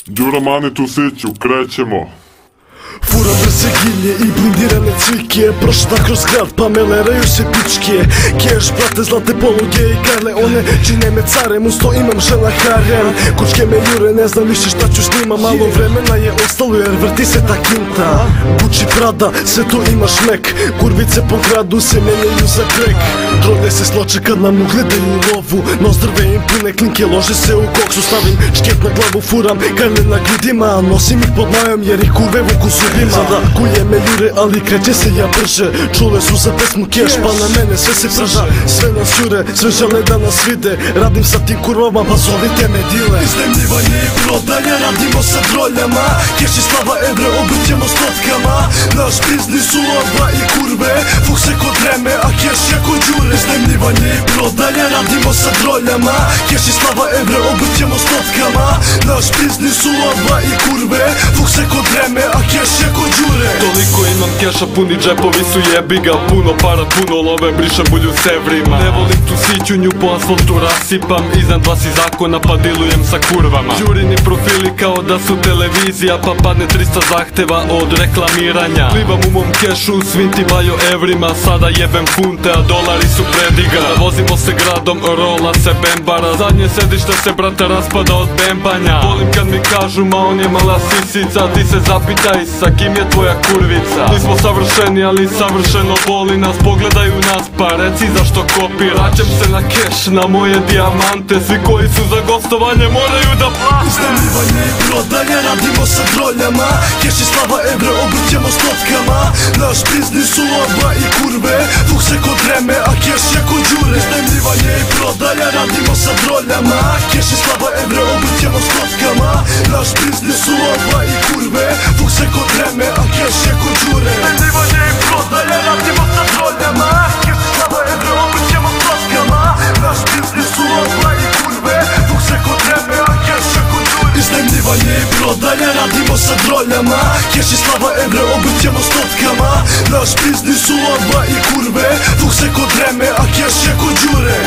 Đura Manit u Siću, krećemo. Fura brze gilje i blindirane cvike, prošla kroz grad pa me leraju se pičke. Keš, brate, zlate poluge i karle, one čine me carem, uz to imam žena harem. Kučke me jure, ne znam više šta ću s njima, malo vremena je ostalo jer vrti se ta kinta. Gucci, Prada, sve to ima šmek, kurvice po gradu se menjaju za krek. Drode se sloče kad nam ugledaju lovu, nozdrve im pune klinke, lože se u koksu. Stavim šket na glavu, furam karle na grudima, nosim ih pod majom jer ih kurve vuku zubima. Sada kuje me jure, ali kreće se ja brže. Čule su za pesmu Keš, pa na mene sve se prža. Sve nas jure, sve žele da nas vide, radim sa tim kurvama, pa zovite me dile. Iznajmljivanje i prodaje, radimo sa droljama, Keš i slava evre, obrćemo stotkama. Naš biznis su lova i kurve, fuk se kod vreme, a Keš je kod Đure. Iznajmljivanje i prodaje, radimo sa droljama, Keš i slava evre, obrćemo stotkama. Naš biznis su lova i kurve, fuk se kod vreme, a Keš je kod Đure. Toliko imam keša, puni džepovi su jebiga, puno para, puno love, brišem bulju s evrima. Ne volim tu Siću, nju po asfaltu rasipam, iznad vas i zakona pa dilujem sa kurvama. Đurini profili kao da su televizija, pa padne 300 zahteva od reklamiranja. Plivam u mom kešu, svim ti bajo evrima, sada jebem funte, a dolari su prediga. Vozimo se gradom, rola se bembara, zadnje sedište se brate raspada od bembanja. Volim kad mi kažu, ma on je mala sisica, ti se zapitaj sa kim je tvoja kurvica. Nismo savršeni, ali savršeno boli nas, pogledaju nas pa reci zašto kopira. Vraćam se na keš, na moje dijamante, svi koji su za gostovanje moraju da plate. Iznajmljivanje i prodaje, radimo sa droljama, Keš i slava evre, obrćemo stotkama. Naš biznis su lova i kurve, fuk se kod vreme, a Keš je kod Đure. Iznajmljivanje i prodaje, radimo sa droljama, Keš i slava evre, obrćemo stotkama. Naš biznis su lova i kurve, fuk se kod vreme, a Keš je kod Đure. Iznajmljivanje i prodaje, radimo sa droljama, Keš i slava evre, obrćemo stotkama. Naš biznis su lova i kurve, fuk se kod vreme, a Keš je kod Đure. Iznajmljivanje i prodaje, radimo sa droljama, Keš i slava evre, obrćemo stotkama. Naš biznis su lova i kurve, fuk se kod vreme, a Keš je kod Đure.